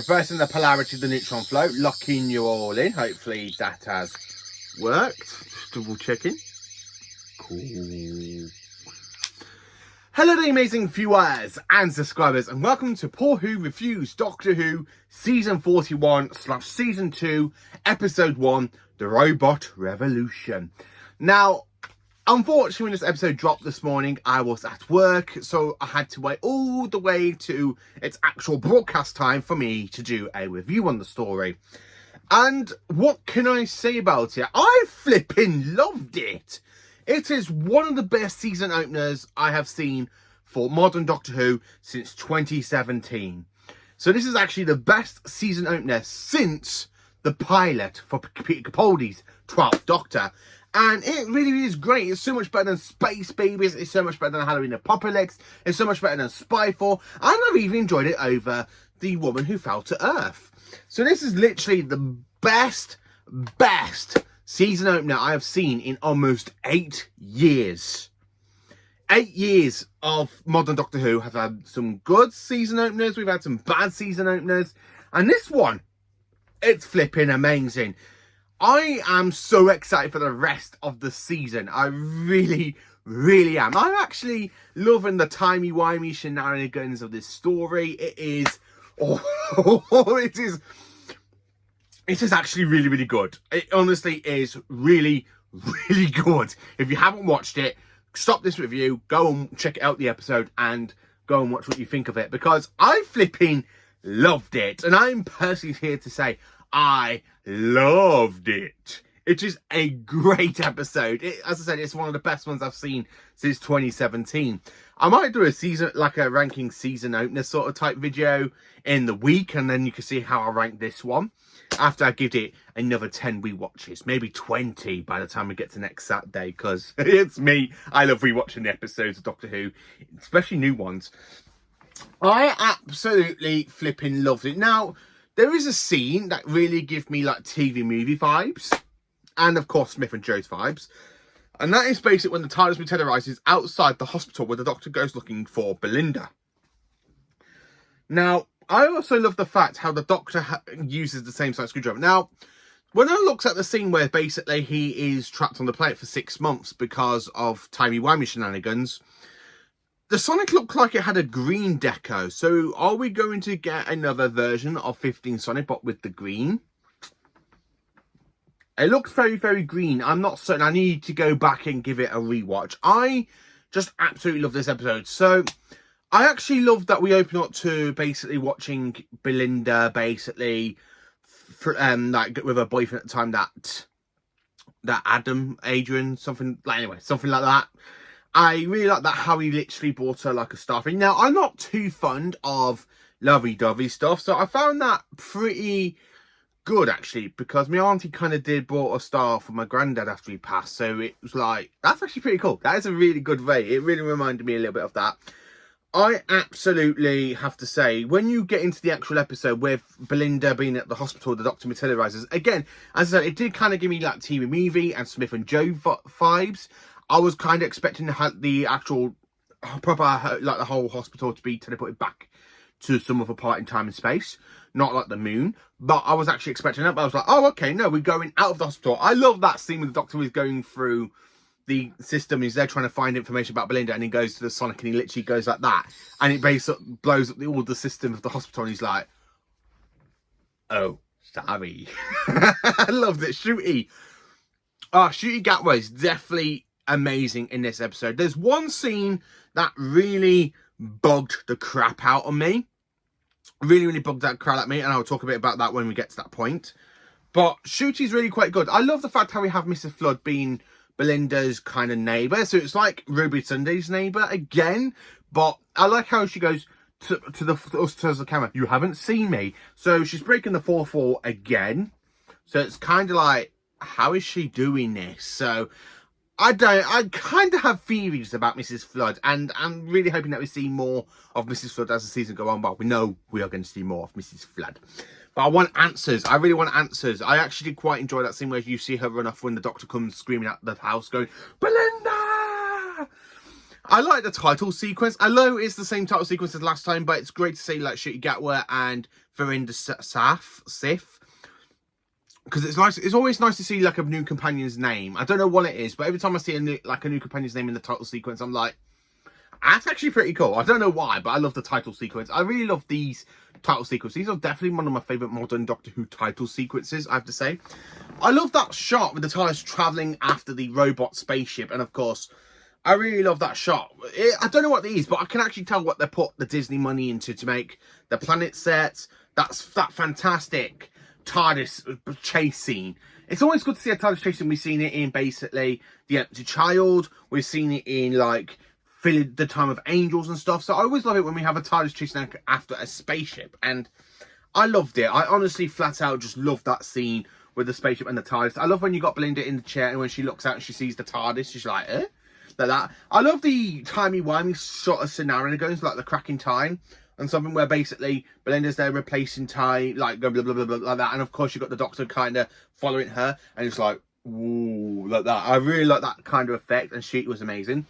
reversing the polarity of the neutron flow, locking you all in. Hopefully that has worked. Just double checking. Cool. Hello there, amazing viewers and subscribers, and welcome to PaulWho Reviews Doctor Who Season 41/Season 2, Episode 1, The Robot Revolution. Now, unfortunately, when this episode dropped this morning, I was at work, so I had to wait all the way to its actual broadcast time for me to do a review on the story. And what can I say about it? I flipping loved it. It is one of the best season openers I have seen for modern Doctor Who since 2017. So this is actually the best season opener since the pilot for Peter Capaldi's 12th Doctor. And it really is great. It's so much better than Space Babies. It's so much better than Halloween Apocalypse. It's so much better than Spyfall. And I've even enjoyed it over The Woman Who Fell to Earth. So this is literally the best season opener I have seen in almost 8 years. 8 years of modern Doctor Who have had some good season openers. We've had some bad season openers. And this one, it's flipping amazing. I am so excited for the rest of the season. I really am. I'm actually loving the timey-wimey shenanigans of this story. It is... It is actually really good. It honestly is really good. If you haven't watched it, stop this review, go and check out the episode and go and watch what you think of it, because I flipping loved it. And I'm personally here to say I loved it. It is a great episode. As I said, it's one of the best ones I've seen since 2017. I might do a season, like a ranking season opener sort of type video in the week, and then you can see how I rank this one after I give it another 10 rewatches, maybe 20 by the time we get to next Saturday, because it's me. I love rewatching the episodes of Doctor Who, especially new ones. I absolutely flipping loved it. Now, there is a scene that really gives me like TV movie vibes, and of course Smith and Joe's vibes. And that is basically when the TARDIS materialises outside the hospital where the Doctor goes looking for Belinda. Now, I also love the fact how the Doctor uses the same size screwdriver. Now, when I looked at the scene where basically he is trapped on the planet for 6 months because of timey-wimey shenanigans, the Sonic looked like it had a green deco. So are we going to get another version of 15 Sonic, but with the green? It looks very green. I'm not certain. I need to go back and give it a rewatch. I just absolutely love this episode. So I actually love that we open up to basically watching Belinda basically like with her boyfriend at the time, that Adrian, something like that. I really like that, how he literally bought her like a starfish. Now, I'm not too fond of lovey-dovey stuff, so I found that pretty good, actually, because my auntie kind of did bought a star for my granddad after he passed, so it was like, that's actually pretty cool. That is a really good way. It really reminded me a little bit of that. I absolutely have to say, when you get into the actual episode with Belinda being at the hospital, the Doctor materialises, again, as I said, it did kind of give me like TV movie and Smith and Joe vibes. I was kind of expecting to have the actual proper, like the whole hospital to be teleported back to some other part in time and space, not like the moon. But I was actually expecting that. But I was like, oh, okay, no, we're going out of the hospital. I love that scene where the Doctor is going through the system. He's there trying to find information about Belinda, and he goes to the Sonic, and he literally goes like that, and it basically blows up all the system of the hospital. And he's like, oh, sorry. I loved it. Shooty Gatwa is definitely amazing in this episode. There's one scene that really bugged the crap out of me. Really bugged that crap at me, and I'll talk a bit about that when we get to that point. But Shooty's really quite good. I love the fact how we have Mrs. Flood being Belinda's kind of neighbour. So it's like Ruby Sunday's neighbour again. But I like how she goes to the camera, you haven't seen me. So she's breaking the fourth wall again. So it's kind of like, how is she doing this? So I kind of have theories about Mrs. Flood, and I'm really hoping that we see more of Mrs. Flood as the season goes on. But we know we are going to see more of Mrs. Flood. But I want answers. I really want answers. I actually did quite enjoy that scene where you see her run off when the Doctor comes screaming at the house going, Belinda! I like the title sequence. I know it's the same title sequence as last time, but it's great to see like Shooty Gatwa and Verinda Sif. Because it's nice. It's always nice to see like a new companion's name. I don't know what it is, but every time I see a new companion's name in the title sequence, I'm like, that's actually pretty cool. I don't know why, but I love the title sequence. I really love these title sequences. These are definitely one of my favourite modern Doctor Who title sequences, I have to say. I love that shot with the TARDIS travelling after the robot spaceship. And of course, I really love that shot. I don't know what it is, but I can actually tell what they put the Disney money into to make the planet sets. That fantastic TARDIS chase scene. It's always good to see a TARDIS chase scene. We've seen it in basically The Empty Child. We've seen it in like the Time of Angels and stuff. So I always love it when we have a TARDIS chasing after a spaceship. And I loved it. I honestly flat out just loved that scene with the spaceship and the TARDIS. I love when you got Belinda in the chair and when she looks out and she sees the TARDIS, she's like, eh? Like that. I love the timey-wimey sort of scenario that goes like the cracking time and something where basically Belinda's there replacing time, like blah, blah, blah, blah, blah, like that. And of course you got the Doctor kind of following her and it's like, ooh, like that. I really like that kind of effect and she was amazing.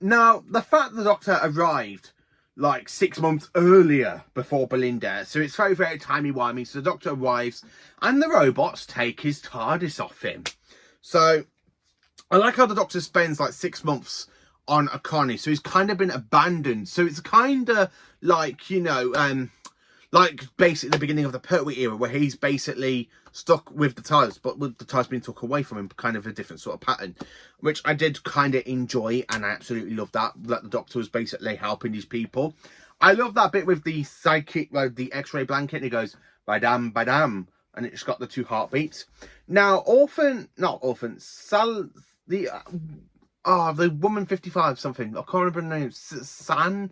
Now, the fact that the Doctor arrived like 6 months earlier before Belinda, so it's very, very timey-wimey. So the Doctor arrives and the robots take his TARDIS off him. So I like how the Doctor spends like 6 months on a colony, so he's kind of been abandoned. So it's kind of like, you know, like basically the beginning of the Pertwee era, where he's basically stuck with the TARDIS, but with the TARDIS being took away from him, kind of a different sort of pattern, which I did kind of enjoy, and I absolutely love that the Doctor was basically helping these people. I love that bit with the psychic, like the X-ray blanket, and he goes, badam, badam, and it's got the 2 heartbeats. Now, the woman 55 something, I can't remember the name, Sandra?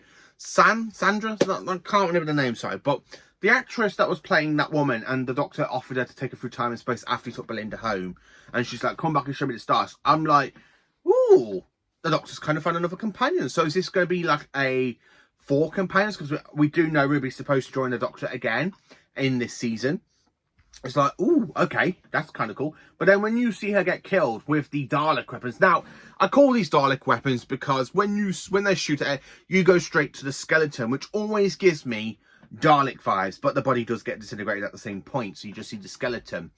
I can't remember the name, sorry. But the actress that was playing that woman, and the Doctor offered her to take her through time and space after he took Belinda home. And she's like, come back and show me the stars. I'm like, ooh, the Doctor's kind of found another companion. So is this going to be like a 4 companions? Because we do know Ruby's supposed to join the Doctor again in this season. It's like, ooh, okay, that's kind of cool. But then when you see her get killed with the Dalek weapons. Now, I call these Dalek weapons because when they shoot at it, you go straight to the skeleton, which always gives me Dalek vibes. But the body does get disintegrated at the same point, so you just see the skeleton.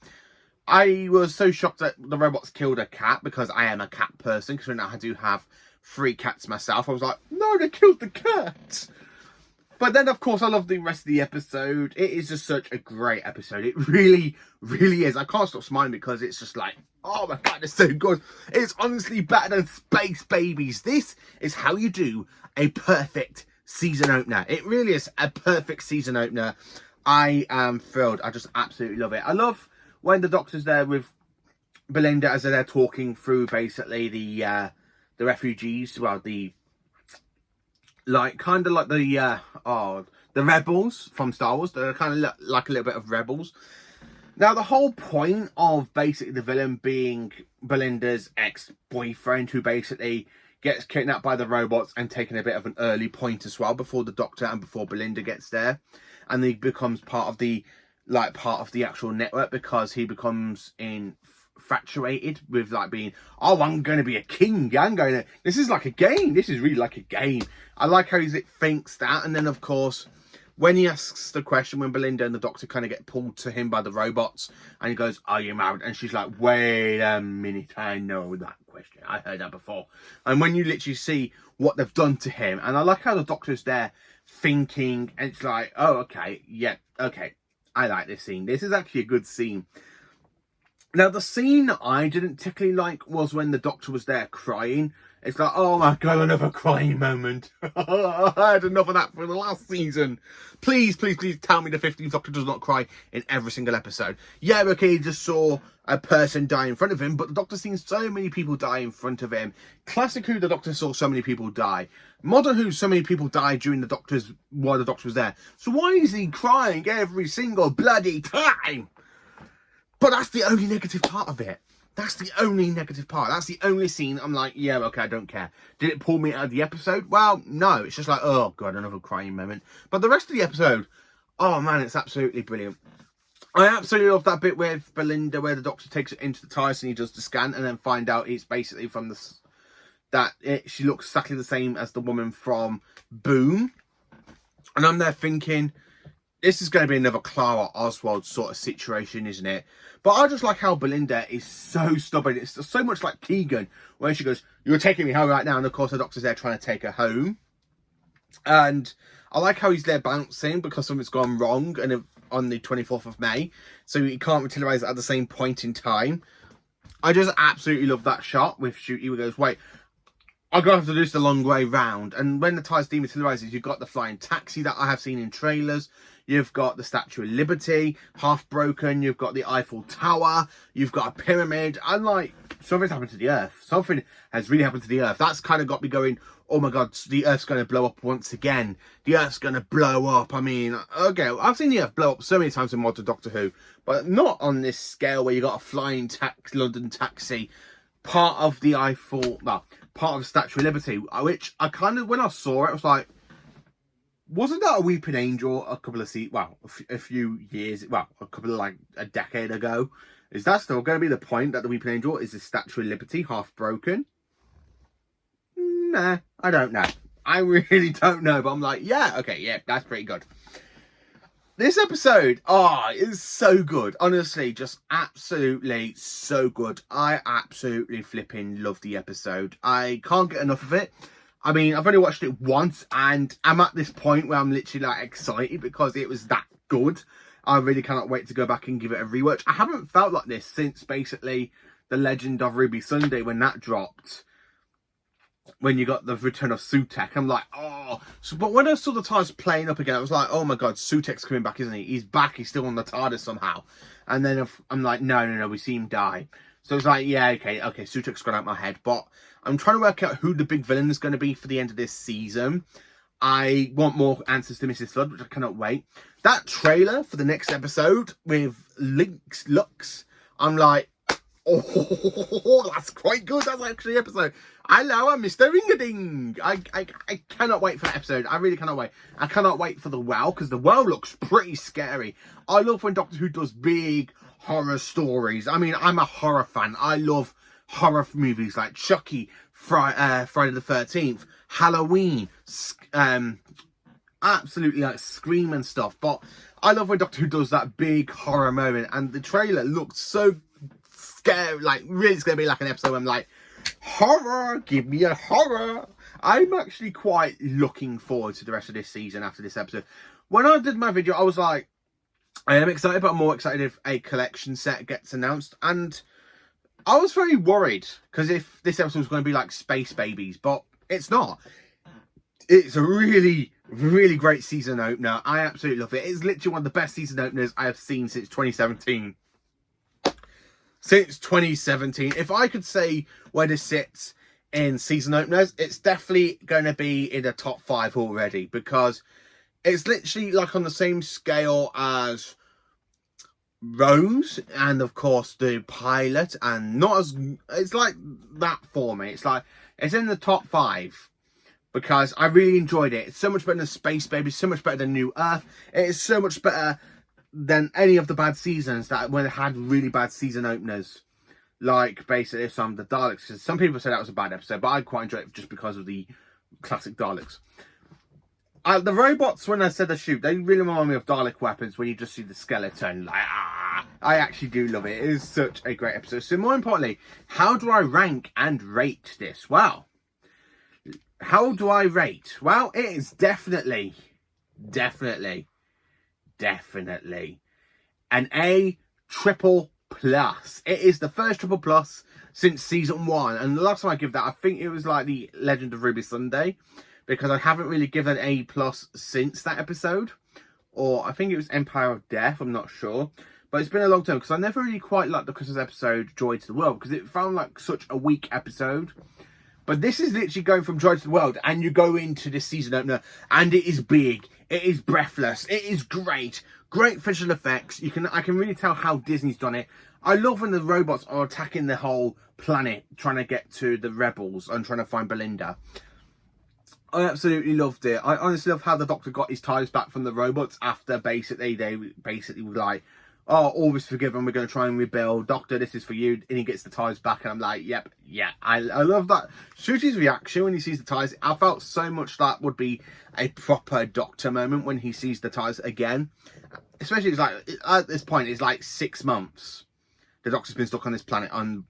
I was so shocked that the robots killed a cat because I am a cat person, because I do have 3 cats myself. I was like, no, they killed the cat. But then, of course, I love the rest of the episode. It is just such a great episode. It really, really is. I can't stop smiling because it's just like, oh my God, it's so good. It's honestly better than Space Babies. This is how you do a perfect season opener. It really is a perfect season opener. I am thrilled. I just absolutely love it. I love when the Doctor's there with Belinda as they're talking through basically the refugees, well, the kind of like the rebels from Star Wars. They're kind of like a little bit of rebels. Now, the whole point of basically the villain being Belinda's ex-boyfriend, who basically gets kidnapped by the robots and taken a bit of an early point as well before the Doctor and before Belinda gets there, and he becomes part of the actual network because he becomes infatuated with like being, oh, I'm going to be a king. This is like a game. This is really like a game. I like how he thinks that. And then, of course, when he asks the question, when Belinda and the Doctor kind of get pulled to him by the robots, and he goes, are you married? And she's like, wait a minute, I know that question. I heard that before. And when you literally see what they've done to him, and I like how the Doctor's there thinking, and it's like, oh, okay, yeah, okay. I like this scene. This is actually a good scene. Now, the scene that I didn't particularly like was when the Doctor was there crying. It's like, oh my God, another crying moment. I had enough of that for the last season. Please, please, please tell me the 15th Doctor does not cry in every single episode. Yeah, okay, he just saw a person die in front of him, but the Doctor's seen so many people die in front of him. Classic Who, the Doctor saw so many people die. Modern Who, so many people died during while the Doctor was there. So why is he crying every single bloody time? But that's the only negative part of it. That's the only negative part. That's the only scene I'm like, yeah, okay, I don't care. Did it pull me out of the episode? Well, no. It's just like, oh, God, another crying moment. But the rest of the episode, oh, man, it's absolutely brilliant. I absolutely love that bit with Belinda where the Doctor takes it into the TARDIS and he does the scan and then find out it's basically from that she looks exactly the same as the woman from Boom. And I'm there thinking, this is going to be another Clara Oswald sort of situation, isn't it? But I just like how Belinda is so stubborn. It's so much like Keegan, where she goes, "You're taking me home right now." And of course, the doctor's there trying to take her home. And I like how he's there bouncing because something's gone wrong and on the 24th of May. So he can't materialize at the same point in time. I just absolutely love that shot with Shooty. He goes, "Wait, I'm going to have to do this the long way round." And when the TARDIS dematerializes, you've got the flying taxi that I have seen in trailers. You've got the Statue of Liberty, half broken. You've got the Eiffel Tower. You've got a pyramid. And like, something's happened to the Earth. Something has really happened to the Earth. That's kind of got me going, oh my God, the Earth's going to blow up once again. The Earth's going to blow up. I mean, okay, I've seen the Earth blow up so many times in modern Doctor Who, but not on this scale where you got a flying London taxi, part of the Eiffel, well, part of Statue of Liberty, which I kind of, when I saw it, I was like, wasn't that a Weeping Angel a couple of a few years, well, a couple of like a decade ago? Is that still going to be the point, that the Weeping Angel is the Statue of Liberty half broken? Nah, I don't know. I really don't know, but I'm like, yeah, okay, yeah, that's pretty good. This episode, is so good. Honestly, just absolutely so good. I absolutely flipping love the episode. I can't get enough of it. I mean, I've only watched it once and I'm at this point where I'm literally like excited because it was that good. I really cannot wait to go back and give it a rewatch. I haven't felt like this since basically The Legend of Ruby Sunday, when that dropped. When you got the return of Sutek, I'm like, oh. So, but when I saw the TARDIS playing up again, I was like, oh my God, Sutek's coming back, isn't he? He's back. He's still on the TARDIS somehow. And then I'm like, no, we see him die. So it's like, yeah, okay, Sutek's gone out my head. But I'm trying to work out who the big villain is going to be for the end of this season. I want more answers to Mrs. Flood, which I cannot wait. That trailer for the next episode with Lux, I'm like, oh, that's quite good. That's actually the episode. Hello, Mr. Ring-a-Ding. I cannot wait for that episode. I really cannot wait. I cannot wait for the well, because the well looks pretty scary. I love when Doctor Who does big horror stories. I mean, I'm a horror fan. I love horror movies like Chucky, Friday the 13th, Halloween, absolutely like Scream and stuff. But I love when Doctor Who does that big horror moment, and the trailer looked so scary, like really it's going to be like an episode where I'm like, horror, give me a horror. I'm actually quite looking forward to the rest of this season after this episode. When I did my video, I was like, I am excited, but I'm more excited if a collection set gets announced. And I was very worried, because if this episode was going to be like Space Babies, but it's not. It's a really, really great season opener. I absolutely love it. It's literally one of the best season openers I have seen since 2017. Since 2017. If I could say where this sits in season openers, it's definitely going to be in the top 5 already, because it's literally like on the same scale as Rose and of course the pilot, and not as, it's like that for me. It's like, it's in the top 5 because I really enjoyed it. It's so much better than Space Baby, so much better than New Earth. It is so much better than any of the bad seasons that when it had really bad season openers, like basically some of the Daleks. Because some people say that was a bad episode, but I quite enjoyed it just because of the classic Daleks. The robots, when I said the shoot, they really remind me of Dalek weapons when you just see the skeleton. Like, I actually do love it. It is such a great episode. So more importantly, how do I rank and rate this? Well, how do I rate? Well, it is definitely an A triple plus. It is the first triple plus since season 1. And the last time I give that, I think it was like the Legend of Ruby Sunday, because I haven't really given an A plus since that episode. Or I think it was Empire of Death, I'm not sure. But it's been a long time, because I never really quite liked the Christmas episode Joy to the World, because it felt like such a weak episode. But this is literally going from Joy to the World, and you go into this season opener, and it is big, it is breathless, it is great visual effects. I can really tell how Disney's done it. I love when the robots are attacking the whole planet, trying to get to the rebels and trying to find Belinda. I absolutely loved it. I honestly love how the Doctor got his TARDIS back from the robots after they basically were like, oh, all is forgiven, we're going to try and rebuild. Doctor, this is for you. And he gets the ties back. And I'm like, yep, yeah. I love that. Shuji's reaction when he sees the ties. I felt so much that would be a proper Doctor moment when he sees the ties again. Especially, it's like, at this point, it's like 6 months. The Doctor's been stuck on this planet, on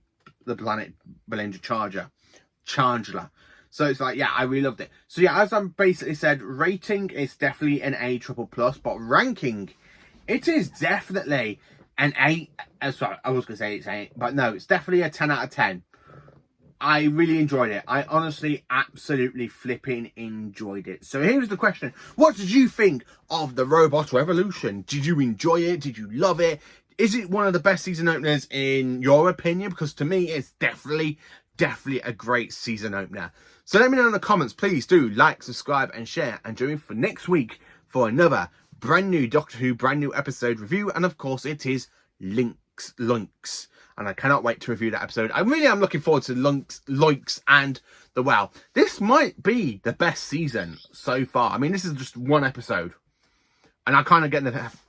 the planet Belinda Chandler. So it's like, yeah, I really loved it. So yeah, as I basically said, rating is definitely an A++, but ranking, it is definitely an 8. Sorry, I was going to say it's 8, but no, it's definitely a 10 out of 10. I really enjoyed it. I honestly, absolutely flipping enjoyed it. So here's the question. What did you think of the Robot Revolution? Did you enjoy it? Did you love it? Is it one of the best season openers in your opinion? Because to me, it's definitely a great season opener. So let me know in the comments. Please do like, subscribe and share. And join me for next week for another brand new Doctor Who brand new episode review. And of course it is Links. And I cannot wait to review that episode. I really am looking forward to Loinks and the Well. This might be the best season so far. I mean, this is just one episode. And I kind of get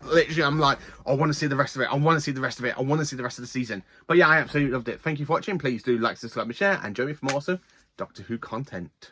literally, I'm like, I want to see the rest of it. I want to see the rest of it. I want to see the rest of the season. But yeah, I absolutely loved it. Thank you for watching. Please do like, subscribe and share. And join me for more awesome Doctor Who content.